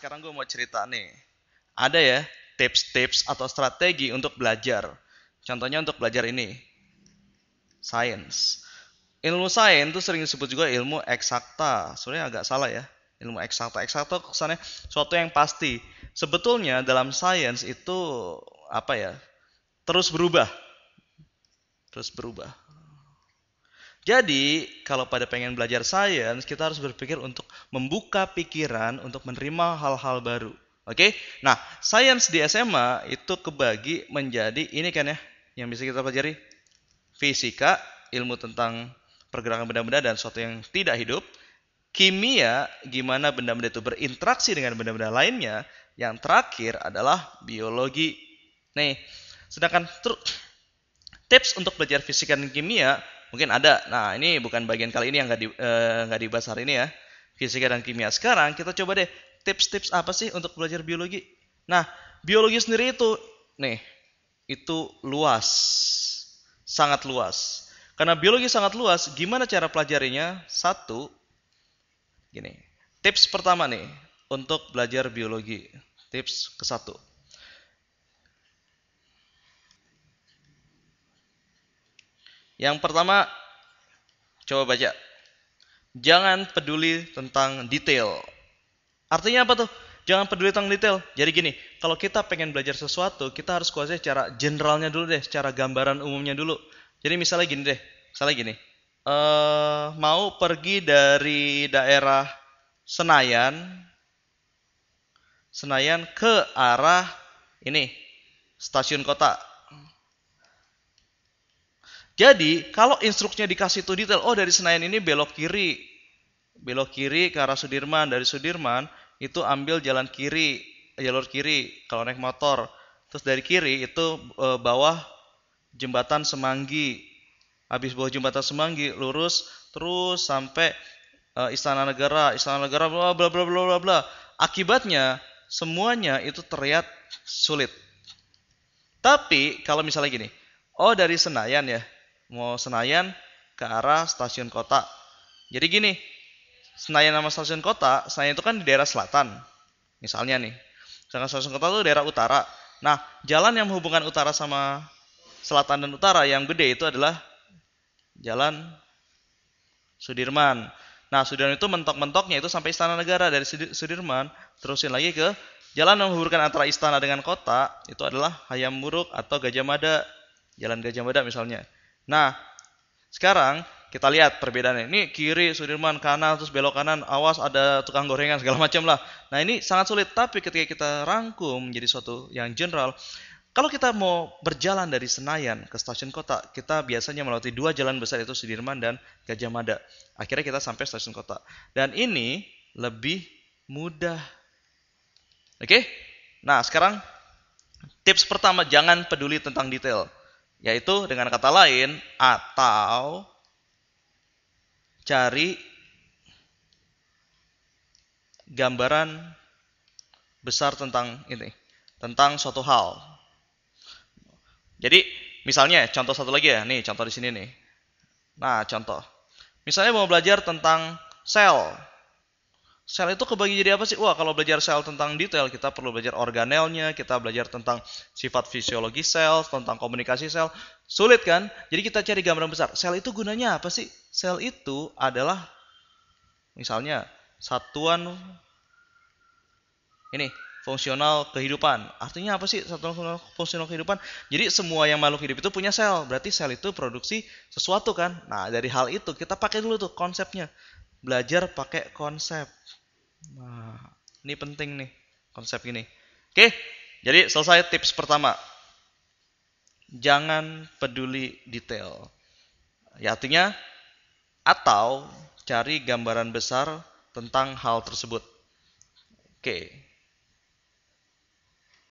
Sekarang gue mau cerita nih. Ada ya tips-tips atau strategi untuk belajar. Contohnya untuk belajar ini, sains. Ilmu sains itu sering disebut juga ilmu eksakta. Sebenarnya agak salah ya. Ilmu eksakta. Eksakta kesannya suatu yang pasti. Sebetulnya dalam sains itu apa ya? Terus berubah. Terus berubah. Jadi, kalau pada pengen belajar sains, kita harus berpikir untuk membuka pikiran untuk menerima hal-hal baru. Oke? Nah, sains di SMA itu kebagi menjadi ini kan ya, yang bisa kita pelajari. Fisika, ilmu tentang pergerakan benda-benda dan sesuatu yang tidak hidup. Kimia, gimana benda-benda itu berinteraksi dengan benda-benda lainnya. Yang terakhir adalah biologi. Nih, sedangkan tips untuk belajar fisika dan kimia mungkin ada. Nah, ini bukan bagian kali ini yang nggak dibahas hari ini ya. Fisika dan kimia. Sekarang kita coba deh tips-tips apa sih untuk belajar biologi. Nah, biologi sendiri itu nih, itu luas. Sangat luas. Karena biologi sangat luas, gimana cara pelajarinya? Satu, gini. Tips pertama nih untuk belajar biologi. Tips ke satu. Yang pertama, coba baca. Jangan peduli tentang detail. Artinya apa tuh? Jangan peduli tentang detail. Jadi gini, kalau kita pengen belajar sesuatu, kita harus kuasai secara generalnya dulu deh, secara gambaran umumnya dulu. Jadi misalnya gini deh, misalnya gini. Mau pergi dari daerah Senayan, Senayan ke arah ini, stasiun kota. Jadi, kalau instruksinya dikasih tuh detail, oh dari Senayan ini belok kiri ke arah Sudirman, dari Sudirman itu ambil jalan kiri, jalur kiri kalau naik motor. Terus dari kiri itu bawah jembatan Semanggi. Habis bawah jembatan Semanggi lurus terus sampai Istana Negara, Istana Negara bla bla bla bla bla bla. Akibatnya semuanya itu terlihat sulit. Tapi kalau misalnya gini, oh dari Senayan ya, mau Senayan ke arah stasiun kota. Jadi gini, Senayan sama stasiun kota, Senayan itu kan di daerah selatan. Misalnya nih, sedangkan stasiun kota itu daerah utara. Nah, jalan yang menghubungkan utara sama selatan dan utara yang gede itu adalah jalan Sudirman. Nah, Sudirman itu mentok-mentoknya itu sampai Istana Negara. Dari Sudirman, terusin lagi ke jalan yang menghubungkan antara istana dengan kota, itu adalah Hayam Muruk atau Gajah Mada. Jalan Gajah Mada misalnya. Nah, sekarang kita lihat perbedaannya. Ini kiri Sudirman, kanan terus belok kanan, awas ada tukang gorengan segala macam lah. Nah, ini sangat sulit, tapi ketika kita rangkum menjadi suatu yang general, kalau kita mau berjalan dari Senayan ke stasiun kota, kita biasanya melewati dua jalan besar itu Sudirman dan Gajah Mada. Akhirnya kita sampai stasiun kota. Dan ini lebih mudah. Oke? Nah, sekarang tips pertama, jangan peduli tentang detail. Yaitu dengan kata lain, atau cari gambaran besar tentang ini, tentang suatu hal. Jadi, misalnya contoh satu lagi ya, nih contoh di sini nih. Nah, contoh. Misalnya mau belajar tentang sel. Sel itu kebagi jadi apa sih? Wah, kalau belajar sel tentang detail, kita perlu belajar organelnya, kita belajar tentang sifat fisiologi sel, tentang komunikasi sel. Sulit kan? Jadi kita cari gambaran besar. Sel itu gunanya apa sih? Sel itu adalah misalnya satuan ini fungsional kehidupan. Artinya apa sih satuan fungsional kehidupan? Jadi semua yang makhluk hidup itu punya sel. Berarti sel itu produksi sesuatu kan? Nah, dari hal itu kita pakai dulu tuh konsepnya. Belajar pakai konsep. Nah, ini penting nih konsep ini. Oke, jadi selesai tips pertama. Jangan peduli detail. Ya artinya atau cari gambaran besar tentang hal tersebut. Oke.